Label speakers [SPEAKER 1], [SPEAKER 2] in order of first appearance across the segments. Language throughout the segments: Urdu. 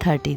[SPEAKER 1] 30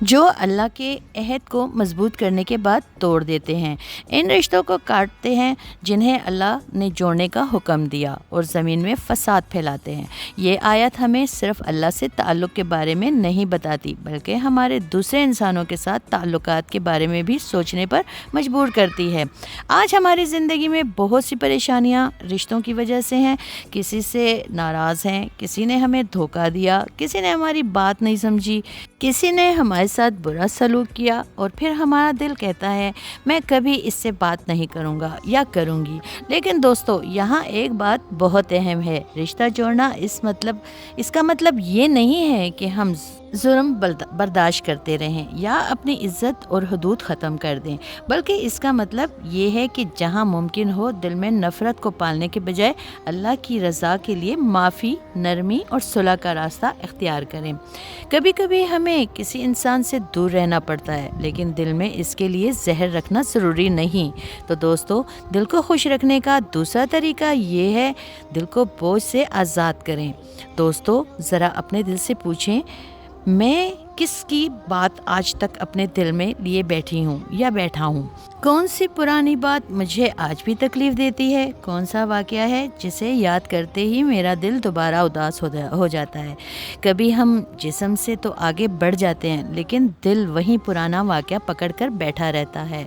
[SPEAKER 1] جو اللہ کے عہد کو مضبوط کرنے کے بعد توڑ دیتے ہیں، ان رشتوں کو کاٹتے ہیں جنہیں اللہ نے جوڑنے کا حکم دیا، اور زمین میں فساد پھیلاتے ہیں۔ یہ آیت ہمیں صرف اللہ سے تعلق کے بارے میں نہیں بتاتی، بلکہ ہمارے دوسرے انسانوں کے ساتھ تعلقات کے بارے میں بھی سوچنے پر مجبور کرتی ہے۔ آج ہماری زندگی میں بہت سی پریشانیاں رشتوں کی وجہ سے ہیں۔ کسی سے ناراض ہیں، کسی نے ہمیں دھوکہ دیا، کسی نے ہماری بات نہیں سمجھی، کسی نے ہمارے ساتھ برا سلوک کیا، اور پھر ہمارا دل کہتا ہے میں کبھی اس سے بات نہیں کروں گا یا کروں گی۔ لیکن دوستو، یہاں ایک بات بہت اہم ہے۔ رشتہ جوڑنا اس کا مطلب یہ نہیں ہے کہ ہم ظلم برداشت کرتے رہیں یا اپنی عزت اور حدود ختم کر دیں، بلکہ اس کا مطلب یہ ہے کہ جہاں ممکن ہو دل میں نفرت کو پالنے کے بجائے اللہ کی رضا کے لیے معافی، نرمی اور صلح کا راستہ اختیار کریں۔ کبھی کبھی ہمیں کسی انسان سے دور رہنا پڑتا ہے، لیکن دل میں اس کے لیے زہر رکھنا ضروری نہیں۔ تو دوستو، دل کو خوش رکھنے کا دوسرا طریقہ یہ ہے، دل کو بوجھ سے آزاد کریں۔ دوستو، ذرا اپنے دل سے پوچھیں، میں کس کی بات آج تک اپنے دل میں لیے بیٹھی ہوں یا بیٹھا ہوں؟ کون سی پرانی بات مجھے آج بھی تکلیف دیتی ہے؟ کون سا واقعہ ہے جسے یاد کرتے ہی میرا دل دوبارہ اداس ہو جاتا ہے؟ کبھی ہم جسم سے تو آگے بڑھ جاتے ہیں، لیکن دل وہیں پرانا واقعہ پکڑ کر بیٹھا رہتا ہے۔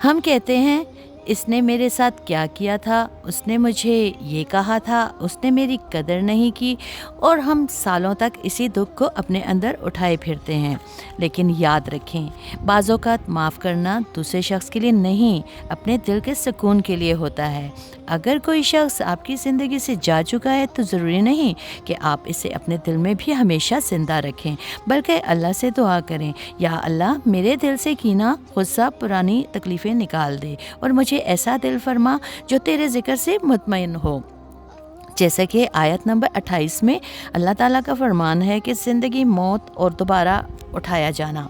[SPEAKER 1] ہم کہتے ہیں اس نے میرے ساتھ کیا کیا تھا، اس نے مجھے یہ کہا تھا، اس نے میری قدر نہیں کی، اور ہم سالوں تک اسی دکھ کو اپنے اندر اٹھائے پھرتے ہیں۔ لیکن یاد رکھیں، بعض اوقات معاف کرنا دوسرے شخص کے لیے نہیں، اپنے دل کے سکون کے لیے ہوتا ہے۔ اگر کوئی شخص آپ کی زندگی سے جا چکا ہے تو ضروری نہیں کہ آپ اسے اپنے دل میں بھی ہمیشہ زندہ رکھیں، بلکہ اللہ سے دعا کریں، یا اللہ میرے دل سے کینہ، غصہ، پرانی تکلیفیں نکال دے، اور مجھے ایسا دل فرما جو تیرے ذکر سے مطمئن ہو۔ جیسا کہ آیت نمبر 28 میں اللہ تعالیٰ کا فرمان ہے کہ زندگی، موت اور دوبارہ اٹھایا جانا۔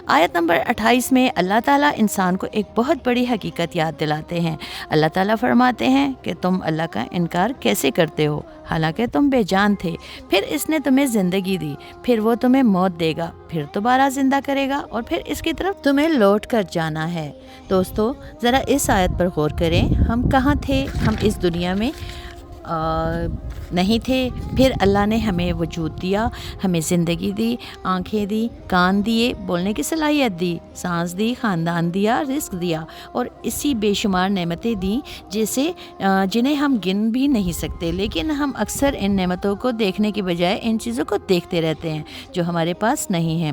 [SPEAKER 1] آیت نمبر 28 میں اللہ تعالیٰ انسان کو ایک بہت بڑی حقیقت یاد دلاتے ہیں۔ اللہ تعالیٰ فرماتے ہیں کہ تم اللہ کا انکار کیسے کرتے ہو، حالانکہ تم بے جان تھے، پھر اس نے تمہیں زندگی دی، پھر وہ تمہیں موت دے گا، پھر دوبارہ زندہ کرے گا، اور پھر اس کی طرف تمہیں لوٹ کر جانا ہے۔ دوستو، ذرا اس آیت پر غور کریں، ہم کہاں تھے؟ ہم اس دنیا میں نہیں تھے، پھر اللہ نے ہمیں وجود دیا، ہمیں زندگی دی، آنکھیں دی، کان دیے، بولنے کی صلاحیت دی، سانس دی، خاندان دیا، رزق دیا، اور اسی بے شمار نعمتیں دیں جنہیں ہم گن بھی نہیں سکتے، لیکن ہم اکثر ان نعمتوں کو دیکھنے کے بجائے ان چیزوں کو دیکھتے رہتے ہیں جو ہمارے پاس نہیں ہیں۔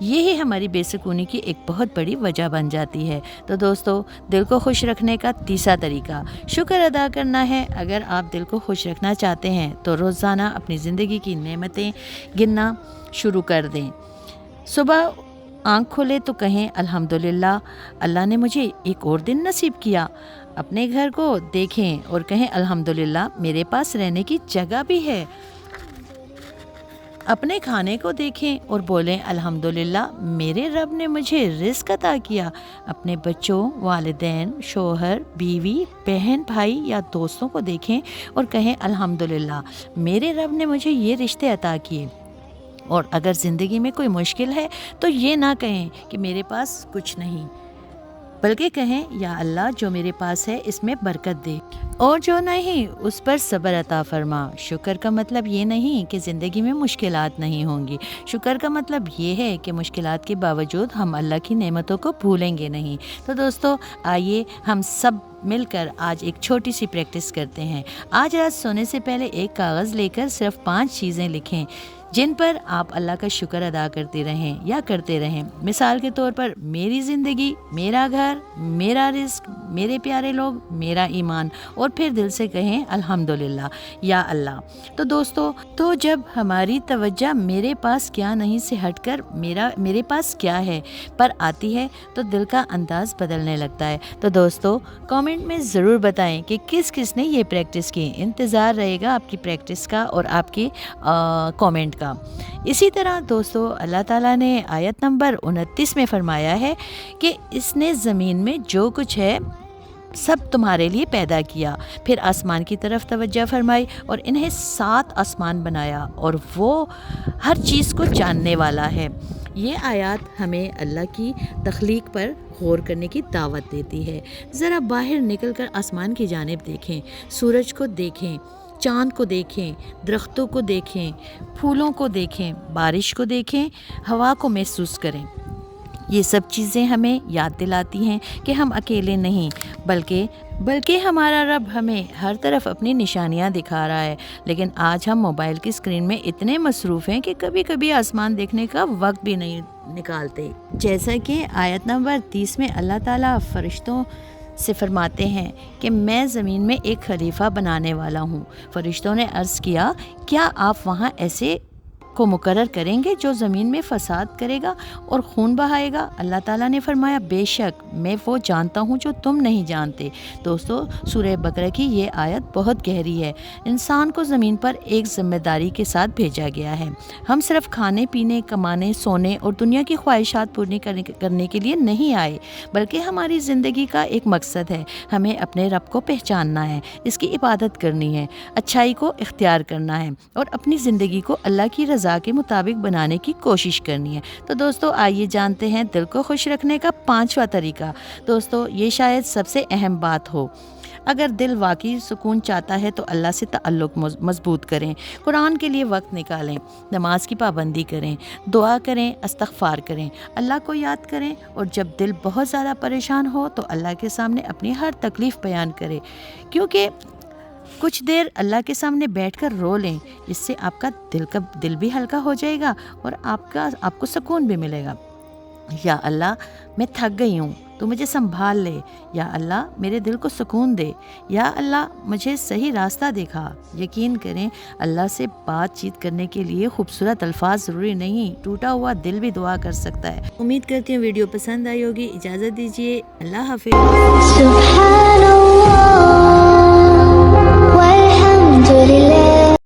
[SPEAKER 1] یہی ہماری بے سکونی کی ایک بہت بڑی وجہ بن جاتی ہے۔ تو دوستو، دل کو خوش رکھنے کا تیسرا طریقہ شکر ادا کرنا ہے۔ اگر آپ دل کو خوش رکھنا چاہتے ہیں تو روزانہ اپنی زندگی کی نعمتیں گننا شروع کر دیں۔ صبح آنکھ کھولے تو کہیں الحمدللہ، اللہ نے مجھے ایک اور دن نصیب کیا۔ اپنے گھر کو دیکھیں اور کہیں الحمدللہ، میرے پاس رہنے کی جگہ بھی ہے۔ اپنے کھانے کو دیکھیں اور بولیں الحمدللہ، میرے رب نے مجھے رزق عطا کیا۔ اپنے بچوں، والدین، شوہر، بیوی، بہن، بھائی یا دوستوں کو دیکھیں اور کہیں الحمدللہ، میرے رب نے مجھے یہ رشتے عطا کیے۔ اور اگر زندگی میں کوئی مشکل ہے تو یہ نہ کہیں کہ میرے پاس کچھ نہیں، بلکہ کہیں یا اللہ، جو میرے پاس ہے اس میں برکت دے، اور جو نہیں اس پر صبر عطا فرما۔ شکر کا مطلب یہ نہیں کہ زندگی میں مشکلات نہیں ہوں گی، شکر کا مطلب یہ ہے کہ مشکلات کے باوجود ہم اللہ کی نعمتوں کو بھولیں گے نہیں۔ تو دوستو، آئیے ہم سب مل کر آج ایک چھوٹی سی پریکٹس کرتے ہیں۔ آج رات سونے سے پہلے ایک کاغذ لے کر صرف 5 چیزیں لکھیں جن پر آپ اللہ کا شکر ادا کرتے رہیں یا کرتے رہیں۔ مثال کے طور پر، میری زندگی، میرا گھر، میرا رزق، میرے پیارے لوگ، میرا ایمان، اور پھر دل سے کہیں الحمدللہ، یا اللہ۔ تو دوستو، تو جب ہماری توجہ میرے پاس کیا نہیں سے ہٹ کر میرے پاس کیا ہے پر آتی ہے تو دل کا انداز بدلنے لگتا ہے۔ تو دوستو، کامنٹ میں ضرور بتائیں کہ کس کس نے یہ پریکٹس کی۔ انتظار رہے گا آپ کی پریکٹس کا اور آپ کی کامنٹ کا۔ اسی طرح دوستو، اللہ تعالیٰ نے آیت نمبر 29 میں فرمایا ہے کہ اس نے زمین میں جو کچھ ہے سب تمہارے لیے پیدا کیا، پھر آسمان کی طرف توجہ فرمائی اور انہیں 7 آسمان بنایا، اور وہ ہر چیز کو جاننے والا ہے۔ یہ آیات ہمیں اللہ کی تخلیق پر غور کرنے کی دعوت دیتی ہے۔ ذرا باہر نکل کر آسمان کی جانب دیکھیں، سورج کو دیکھیں، چاند کو دیکھیں، درختوں کو دیکھیں، پھولوں کو دیکھیں، بارش کو دیکھیں، ہوا کو محسوس کریں۔ یہ سب چیزیں ہمیں یاد دلاتی ہیں کہ ہم اکیلے نہیں، بلکہ ہمارا رب ہمیں ہر طرف اپنی نشانیاں دکھا رہا ہے۔ لیکن آج ہم موبائل کی اسکرین میں اتنے مصروف ہیں کہ کبھی کبھی آسمان دیکھنے کا وقت بھی نہیں نکالتے۔ جیسا کہ آیت نمبر 30 میں اللہ تعالیٰ فرشتوں سے فرماتے ہیں کہ میں زمین میں ایک خلیفہ بنانے والا ہوں۔ فرشتوں نے عرض کیا، کیا آپ وہاں ایسے کو مقرر کریں گے جو زمین میں فساد کرے گا اور خون بہائے گا؟ اللہ تعالیٰ نے فرمایا، بے شک میں وہ جانتا ہوں جو تم نہیں جانتے۔ دوستو، سورہ بقرہ کی یہ آیت بہت گہری ہے۔ انسان کو زمین پر ایک ذمہ داری کے ساتھ بھیجا گیا ہے۔ ہم صرف کھانے پینے، کمانے، سونے اور دنیا کی خواہشات پوری کرنے کے لیے نہیں آئے، بلکہ ہماری زندگی کا ایک مقصد ہے۔ ہمیں اپنے رب کو پہچاننا ہے، اس کی عبادت کرنی ہے، اچھائی کو اختیار کرنا ہے اور اپنی زندگی کو اللہ کی رضا کے مطابق بنانے کی کوشش کرنی ہے۔ تو دوستو، آئیے جانتے ہیں دل کو خوش رکھنے کا 5واں طریقہ۔ دوستو، یہ شاید سب سے اہم بات ہو۔ اگر دل واقعی سکون چاہتا ہے تو اللہ سے تعلق مضبوط کریں، قرآن کے لیے وقت نکالیں، نماز کی پابندی کریں، دعا کریں، استغفار کریں، اللہ کو یاد کریں، اور جب دل بہت زیادہ پریشان ہو تو اللہ کے سامنے اپنی ہر تکلیف بیان کریں، کیونکہ کچھ دیر اللہ کے سامنے بیٹھ کر رو لیں، اس سے آپ کا دل بھی ہلکا ہو جائے گا اور آپ کو سکون بھی ملے گا۔ یا اللہ، میں تھک گئی ہوں، تو مجھے سنبھال لے۔ یا اللہ، میرے دل کو سکون دے۔ یا اللہ، مجھے صحیح راستہ دکھا۔ یقین کریں، اللہ سے بات چیت کرنے کے لیے خوبصورت الفاظ ضروری نہیں، ٹوٹا ہوا دل بھی دعا کر سکتا ہے۔ امید کرتی ہوں ویڈیو پسند آئی ہوگی۔ اجازت دیجیے، اللہ حافظ۔